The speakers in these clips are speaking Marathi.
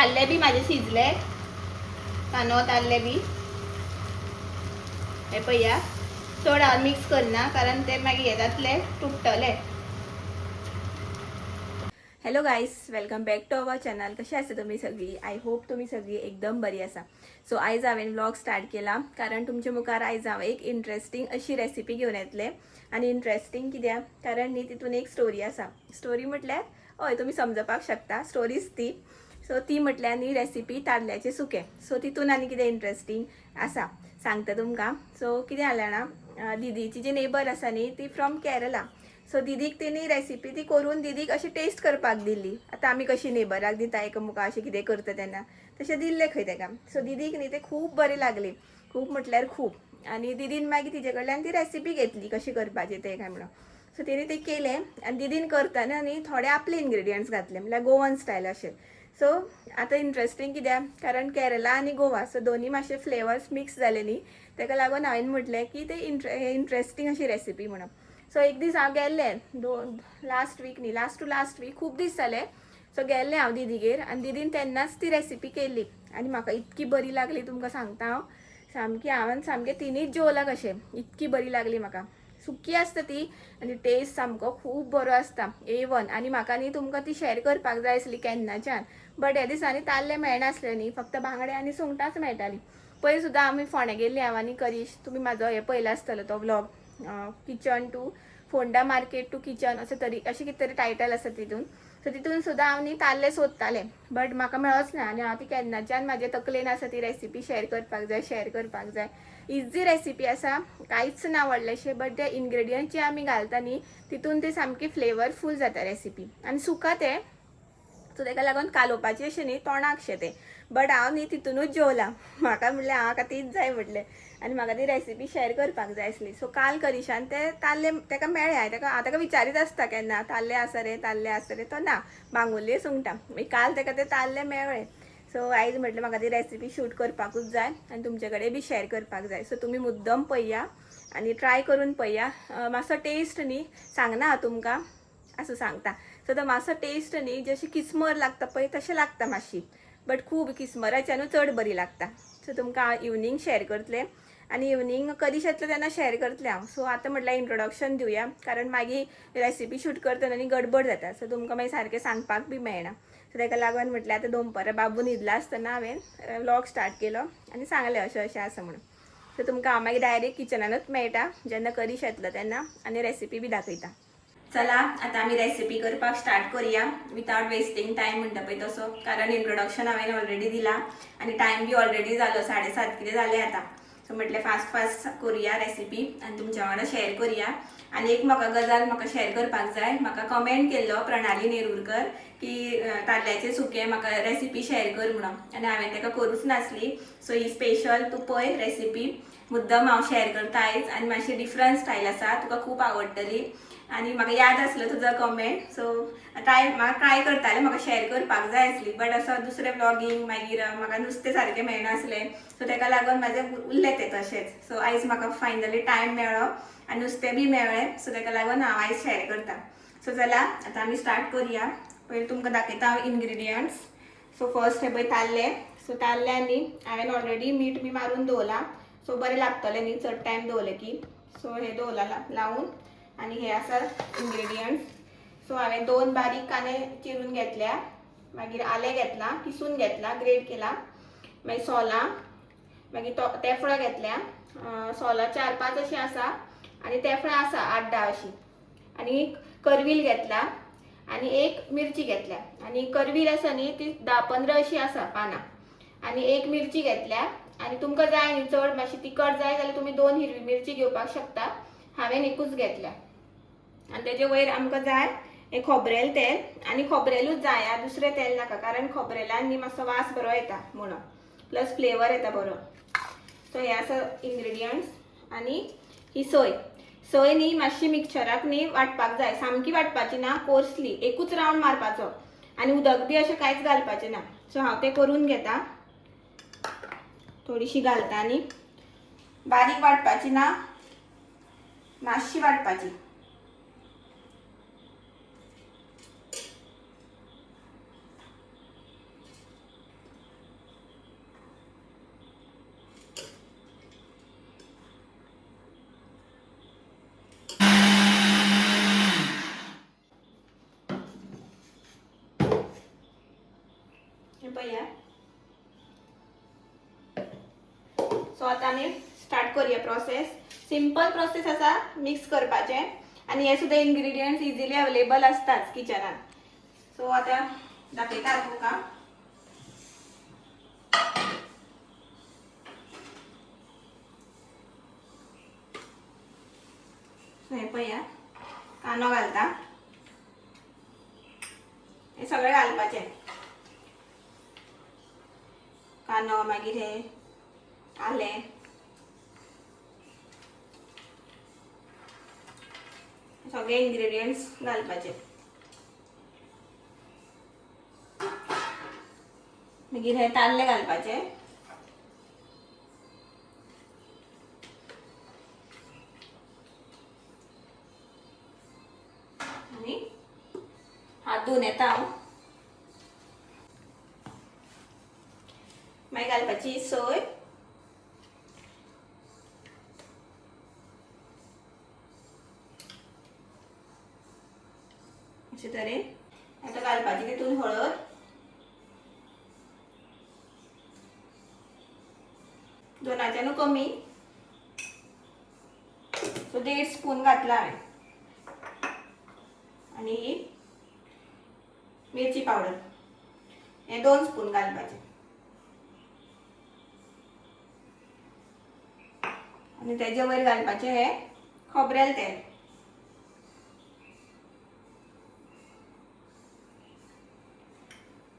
ताल्ले बी माझे शिजले, कांदो ताल्ले बी हे पळया. चड मिक्स करना कारण ते मागीर हे जातले तुटतले. Hello guys, welcome back to our channel. कशी आसा तुम्ही सगळी? आय होप तुम्ही सगळी एकदम बरी आसा. सो आयज हांवें व्लॉग स्टार्ट केला कारण तुमच्या मुखार आयज हांव एक इंटरेस्टिंग अशी रेसिपी घेवन येतले. आनी इंटरेस्टिंग कित्याक कारण न्ही तितून एक स्टोरी आसा. स्टोरी म्हटल्यार हय तुमी समजपाक शकता, स्टोरीज ती. सो ती म्हटल्यार न्ही रेसिपी ताल्ल्याचे सुकें. सो तितून आनी कितें इंटरेस्टिंग आसा सांगता तुमकां. सो कितें जालें जाणा, दिदीची जी नेबर आसा न्ही ती फ्रॉम केरला. सो दिदीक तेणी रेसिपी ती करून दिदीक अशी टेस्ट करपाक दिल्ली. आतां आमी कशी नेबराक दिता एकामुखार अशें कितें करता तेन्ना तशें दिल्लें खंय तेका. सो दिदीक न्ही तें खूब बरें लागली, खूब म्हटल्यार खूब. आनी दिदीन मागीर तिचे कडल्यान ती रेसिपी घेतली कशी करपाची तें काय म्हणून. सो तेणी तें केलें आनी दिदीन करतना न्ही थोडे आपले इन्ग्रेडियंट्स घातले म्हळ्यार गोवन स्टायल अशें. सो आतां इंटरेस्टिंग कित्याक कारण केरला आनी गोवा सो दोनी मातशे फ्लेवर्स मिक्स जाले न्ही, तेका लागून हांवें म्हटलें की ते इंटरेस्टिंग अशी रेसिपी म्हणून. सो एक दीस हांव गेल्लें लास्ट वीक न्ही, लास्ट टू लास्ट वीक खूब दीस जाले. सो गेल्लें हांव दिदीगेर आनी दिदीन तेन्नाच ती रेसिपी केल्ली आनी म्हाका इतकी बरी लागली तुमकां सांगता हांव. सामकी हांवें सामकें तिनीच जेवलां कशें, इतकी बरी लागली म्हाका. सुकी आसता ती आनी टेस्ट सामको खूब बरो आसता A1. आनी म्हाका न्ही तुमकां ती शेअर करपाक जाय आसली केन्नाच्यान, बट ह्या दिसांनी ताल्ले मेळनासले न्ही, फक्त बांगडे आनी सुंगटांच मेळटालीं. पयर सुद्दां आमी फोंड्या गेल्लीं हांव आनी करीश, तुमी म्हाजो हे पयला आसतलो तो vlog kitchen to Ponda market to kitchen अशें तरी अशें कितें तरी टायटल आसा तितून. सो तितून सुद्दां हांव न्ही ताल्ले सोदतालें बट म्हाका मेळच ना आनी हांव ती केन्नाच्यान म्हाजे तकलेन आसा ती रेसिपी शेअर करपाक जाय. इजी रेसिपी आसा, कांयच ना व्हडलेशें, बट ते इन्ग्रेडियंट्स जे आमी घालता न्ही तितून ती सामकी फ्लेवरफूल जाता रेसिपी. आनी सुका तें सो तेका लागून कालोवपाचें अशें न्ही तोंडाकशें तें. बट हांव न्ही तितूनूच जेवलां. म्हाका म्हणलें म्हाका तीच जाय म्हटलें आनी म्हाका ती रेसिपी शेअर करपाक जाय आसली. सो काल करिशान ते ताल्ले तेका मेळ्ळे. हांव तेका विचारीत आसता केन्ना ताल्ले आसा रे, तो ना बांगुल्ले सुंगटां. मागीर काल तेका ते ताल्ले मेळ्ळे. सो आयज म्हटलें म्हाका ती रेसिपी शूट करपाकूच जाय आनी तुमचे कडेन बी शेअर करपाक जाय. सो तुमी मुद्दम पळया आनी ट्राय करून पळया. मातसो टेस्ट न्ही सांगना हांव तुमकां, असो सांगता. सो तो मातसो टेस्ट न्ही जशी किसमर लागता पळय तशें लागता मातशी, बट खूब किसमराच्यानू चड बरी लागता. सो तुमकां हांव इवनींग शेअर करतलें आनी इवनींग कधीच येतलें तेन्ना शेअर करतलें हांव. सो आतां म्हटल्यार इंट्रोडक्शन दिवया कारण मागीर रेसिपी शूट करतना न्ही गडबड जाता. सो तुमकां मागीर सारकें सांगपाक बी मेळना. सो तेका लागून म्हटल्यार आतां दनपारां बाबू न्हिदला आसतना हांवें व्लॉग स्टार्ट केलो आनी सांगलें अशें अशें आसा म्हणून. सो तुमकां हांव मागीर डायरेक्ट किचनानूच मेळटा जेन्ना करीश येतलो तेन्ना आनी रेसिपी बी दाखयता. चला आतां आमी रेसिपी करपाक स्टार्ट करुया विथआउट वेस्टिंग टायम म्हणटा पळय तसो. कारण इंट्रोडक्शन हांवें ऑलरेडी दिला आनी टायम बी ऑलरेडी जालो 7:30 कितें जालें आतां. सो म्हटलें फास्ट करुया रेसिपी आनी तुमच्या वांगडा शेअर करुया. आनी एक म्हाका गजाल म्हाका शेअर करपाक जाय. म्हाका कमेंट केल्लो प्रणाली नेरुरकर की ताल्ल्याचें सुकें म्हाका रेसिपी शेअर कर म्हणून आनी हांवें तेका करूच नासली. सो ही स्पेशल तूं पळय रेसिपी मुद्दम हांव शेअर करता आयज आनी मातशी डिफरंट स्टायल आसा, तुका खूब आवडटली. आनी म्हाका याद आसलो तुजो कमेंट. सो म्हाका ट्राय करतालें, म्हाका शेअर करपाक जाय आसली बट असो दुसरें व्लॉगींग मागीर म्हाका नुस्तें सारकें मेळनासलें. सो तेका लागून म्हाजें उरलें तें तशेंच. सो आयज म्हाका फायनली टायम मेळ्ळो आनी नुस्तें बी मेळ्ळें. सो तेका लागून हांव आयज शेअर करता. सो चला आतां आमी स्टार्ट करुया. पयलीं तुमकां दाखयता हांव इन्ग्रेडियंट्स. सो फर्स्ट हे पळय ताल्ले. सो ताल्ल्यान न्ही हांवें ऑलरेडी मीठ बी मारून दवरलां. सो बरें लागतलें न्ही चड टायम दवरलें की. सो हे दवरलां लावून आनी हे आसा इन्ग्रेडियंट्स. सो हांवें 2 बारीक कांदे चिरून घेतल्या, मागीर आलें घेतलां, किसून घेतलां, ग्रेट केलां, मागीर सोलां, मागीर तेफळां घेतल्या. सोलां 4-5 अशीं आसा आनी तेफळां आसा 8-10 अशीं. आनी करवील घेतला आनी एक मिरची घेतल्या. आनी करवील आसा न्ही ती 10-15 अशीं आसा पानां. आनी एक मिरची घेतल्या. आनी तुमकां जाय न्ही चड मातशी तिखट जाय जाल्यार तुमी 2 हिरवी मिरची घेवपाक शकता. हांवें एकूच घेतल्या. आनी तेजे वयर आमकां जाय हें खोबरेल तेल. आनी खोबरेलूच जाय, दुसरें तेल नाका कारण खोबरेलान न्ही मातसो वास बरो येता म्हणून, प्लस फ्लेवर येता बरो. सो हे आसा इन्ग्रेडियंट्स. आनी ही सोय न्ही मातशी मिक्सचराक न्ही वांटपाक जाय, सामकी वांटपाची ना, कोर्सली एकूच रावंड मारपाचो आनी उदक बी अशें कांयच घालपाचें ना. सो हांव तें करून घेता, थोडीशी घालता आनी बारीक वांटपाची ना, मातशी वांटपाची. हे पळया. सो आता आम्ही स्टार्ट करूया प्रोसेस. सिंपल प्रोसेस असा मिक्स करपाचे आणि हे सुद्धा इन्ग्रेडियंट्स इझिली अवेलेबल असतात किचनात. सो आता दाखयता तुमका. सो हे पळया कांदो घालता. हे सगळे घालपाचे. कांदो मागीर हे आले सगळे इन्ग्रेडियंट्स घालपाचे. मागीर हे ताल्ले घालपाचे. आणि हात धुवन येता हांव. मागीर घालपाची सोय. अशे तरेन आता घालपाची तितून हळद. दोनाच्यानू कमी. सो 1.5 स्पून घातला हांवें. आणि ही मिरची पावडर हे 2 स्पून घालपाचे. आणि त्याच्या वयर घालपाचे हे खोबरेल तेल.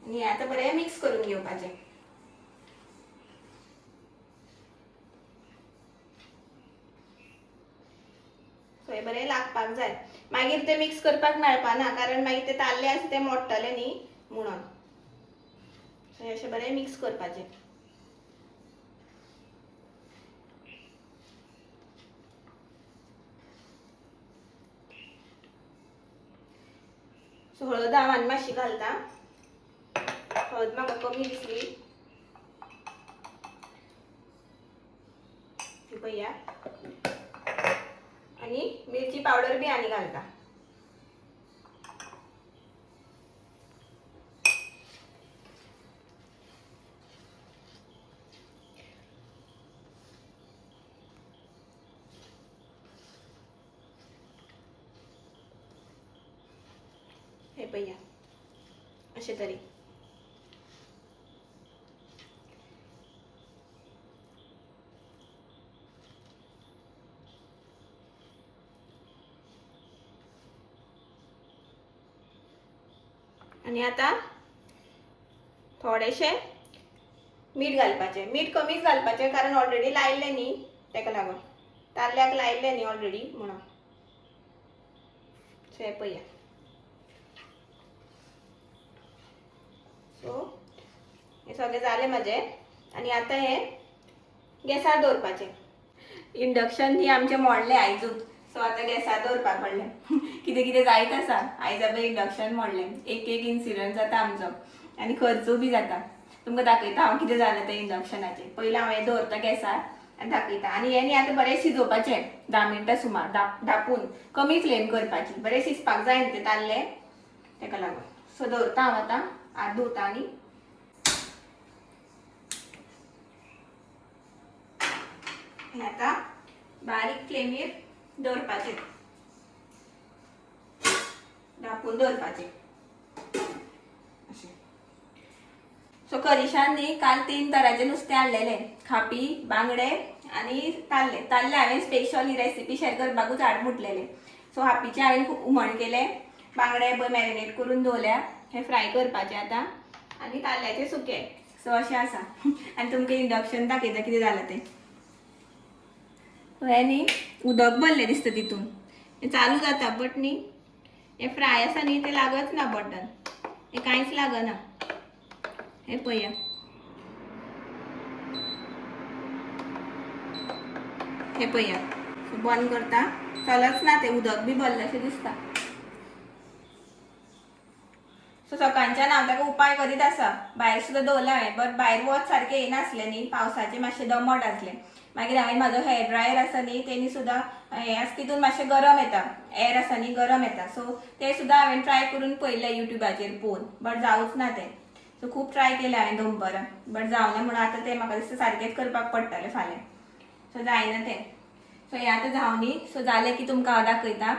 आणि आता बरे मिक्स करून घेवपाचे. सो हे बरे लागपाक जाय. मागीर ते मिक्स करपाक मेळपा ना कारण मागीर ते ताल्ले आसा ते मोडटले न्ही म्हणून. सो हे अशे बरे मिक्स करपाचे. सो हळद हांव आनी मातशी घालता. हळद म्हाका कमी दिसली. पळया. आणि मिरची पावडर बी आनी घालता. हे पळया अशे तरी. आणि आता थोडेशे मीठ घालपाचे. मीठ कमीच घालपाचे कारण ऑलरेडी लायले न्ही तेका लागून. ताल्ल्याक लायले न्ही ऑलरेडी म्हणून. सो हे पळया. सो हे सगळे जाले माझे. आणि आता हे गॅसार दवरपाचे. इंडक्शन ही आमचे मोडले आयजूच. सो आता गॅसार दवरपाक पडले. कितें कितें जायत आसा. आयज आतां इंडक्शन मोडले. एक इन्सिडंट जाता आमचो आनी खर्चो बी जाता. तुमकां दाखयता हांव कितें जालें तें इंडक्शनाचें. पयलीं हांव हें दवरता गॅसार आनी दाखयता. आनी हें न्ही आतां बरें शिजोवपाचें 10 मिनटां सुमार धापून कमी फ्लेम करपाची. बरें शिजपाक जाय न्ही तें ताल्ले तेका लागून. सो दवरता हांव आतां. हात धुवता आनी आता बारीक फ्लेमीर दवरपाचे. धापून दवरपाचे अशें. सो करिशान न्ही काल 3 तरांचे नुस्तें हाडलेलें. खापी, बांगडे आनी ताल्ले. ताल्ले हांवें स्पेशल ही रेसिपी शेअर करपाकूच हाड म्हटलेलें. सो खापीचे हांवें खूब हुमण केलें. बांगडे मॅरिनेट करून दवरल्या. हे फ्राय करपाचे आतां. आनी ताल्ल्याचे सुके. सो अशें आसा. आनी तुमकां इंडक्शन दाखयता कितें जालां तें. हे न्ही उदक भरलें दिसता तितून. हें चालू जाता बट न्ही हे फ्राय आसा न्ही ते लागच ना बटन. हे कांयच लागना. हे पळया. हे पळया. बंद करता चलच ना ते. उदक बी भरलेशें दिसता. सो सकाळच्यान हांव ताका उपाय करीत आसा. भायर सुद्दां दवरलें हांवें बट भायर वच सारकें येनासलें न्ही. पावसाचें मातशें दमट आसलें. मागीर हांवें म्हाजो हेअर ड्रायर आसा न्ही तेणी सुद्दां हें आसा तितून मातशें गरम येता. एअर आसा न्ही गरम येता. सो तें सुद्दां हांवें ट्राय करून पळयलें युट्यूबाचेर पळोवन बट जावूच ना तें. सो खूप ट्राय केले हांवें दनभर बट जावना म्हणून आता ते म्हाका दिसता सारकेंच करपाक पडटलें फाल्यां. सो जायना तें. सो हें आतां जावनी. सो जालें की तुमकां हांव दाखयता.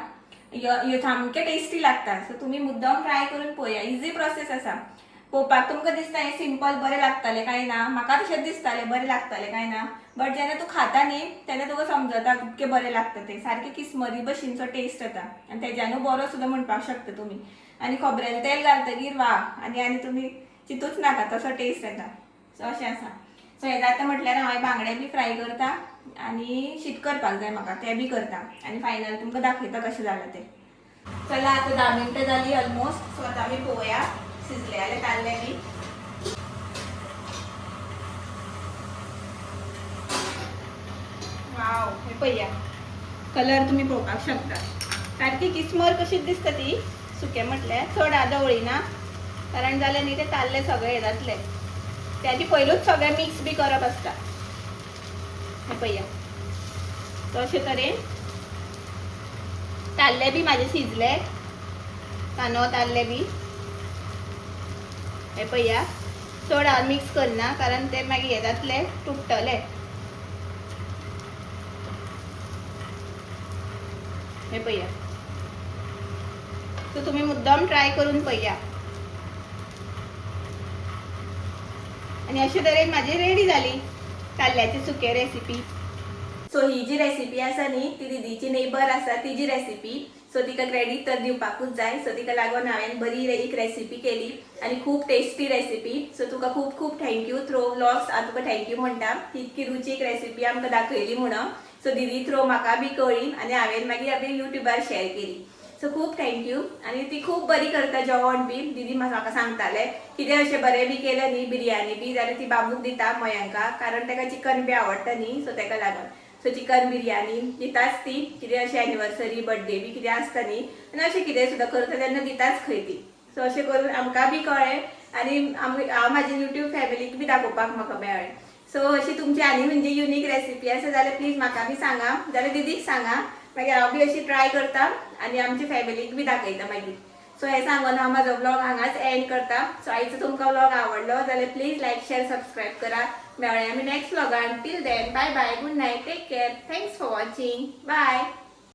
ह्यो सामकें टेस्टी लागता. सो तुमी मुद्दम ट्राय करून पळया. इजी प्रोसेस आसा. पळोवपाक तुमकां दिसता हें सिंपल बरें लागतलें काय ना. म्हाका तशेंच दिसतालें बरें लागतलें काय ना. बट जेन्ना तूं खाता न्ही तेन्ना तुका समजता कितकें बरें लागता तें. सारकें किसमरी भशेनचो टेस्ट येता आनी तेज्यानूय बरो सुद्दां म्हणपाक शकता तुमी. आनी खोबरेल तेल घालतकीर वा आनी तुमी चिंतूच नाका तसो टेस्ट येता. सो अशें आसा. सो हें जाता म्हटल्यार हांव बांगडे बी फ्राय करता आनी शीत करपाक जाय म्हाका तें बी करता आनी फायनल तुमकां दाखयता कशें जालें तें. चला आतां 10 मिनटां जाली ऑलमोस्ट. सो आतां आमी पळोवया शिजले जाल्यार ताल्ले बी. वाव हे पळया कलर तुमी पळोवपाक शकता. सारकी किसमर कशीच दिसता ती सुकें म्हटल्यार चड आदवळी ना कारण जालें न्ही ते ताल्ले सगळे हे जातले. त्याची पयलूच सगळें मिक्स बी करप आसता. हे पळया. सो अशे तरेन ताल्ले बी म्हाजे शिजले. कांदो ताल्ले बी. हे पळया चड हांव मिक्स करना कारण ते मागीर हे जातले तुटतले. हे पळया. सो तुमी मुद्दम ट्राय करून पळया. आणि अशे तरेन म्हाजी रेडी जाली ताल्ल्याची सुके रेसिपी. सो ही जी रेसिपी आसा न्ही ती दिदीची नेबर आसा तिजी रेसिपी. सो तिका क्रेडीट तर दिवपाकूच जाय. सो तिका लागून हांवें बरी एक रेसिपी केली आनी खूब टेस्टी रेसिपी. सो तुका खूब खूब थँक्यू. थ्रो व्लॉग्स हांव तुका थँक्यू म्हणटा. इतकी रुचीक रेसिपी आमकां दाखयली म्हणून. सो दिदी थ्रो म्हाका बी कळ्ळी आनी हांवें मागीर आपली युट्यूबार शेअर केली. सो खूब थँक्यू. आनी ती खूब बरी करता जेवण बी. दिदी म्हाका सांगतालें कितें अशें बरें बी केलें न्ही बिरयानी बी जाल्यार ती बाबूक दिता मयांका कारण ताका चिकन बी आवडटा न्ही. सो ताका लागून सो चिकन बिरयानी दिताच ती. कितें अशें एनिवर्सरी बर्थडे बी कितें आसता न्ही आनी अशें कितें सुद्दां करता तेन्ना दिताच खंय ती. सो अशें करून आमकां बी कळ्ळें आनी हांव म्हाजी युट्यूब फॅमिलीक बी दाखोवपाक म्हाका मेळ्ळें. सो अशी तुमची आनी म्हणजे युनीक रेसिपी आसा जाल्यार प्लीज म्हाका बी सांगा जाल्यार दिदीक सांगा. मागीर हांव बी अशी ट्राय करता आनी आमच्या फॅमिलीक बी दाखयता मागीर. सो हें सांगून हांव म्हाजो व्लॉग हांगाच एंड करता. सो आयचो तुमकां व्लॉग आवडलो जाल्यार प्लीज लायक शेअर सबस्क्रायब करा. मेळया आमी नेक्स्ट व्लॉगान. Till then bye bye. Good night. Take care. Thanks for watching. Bye.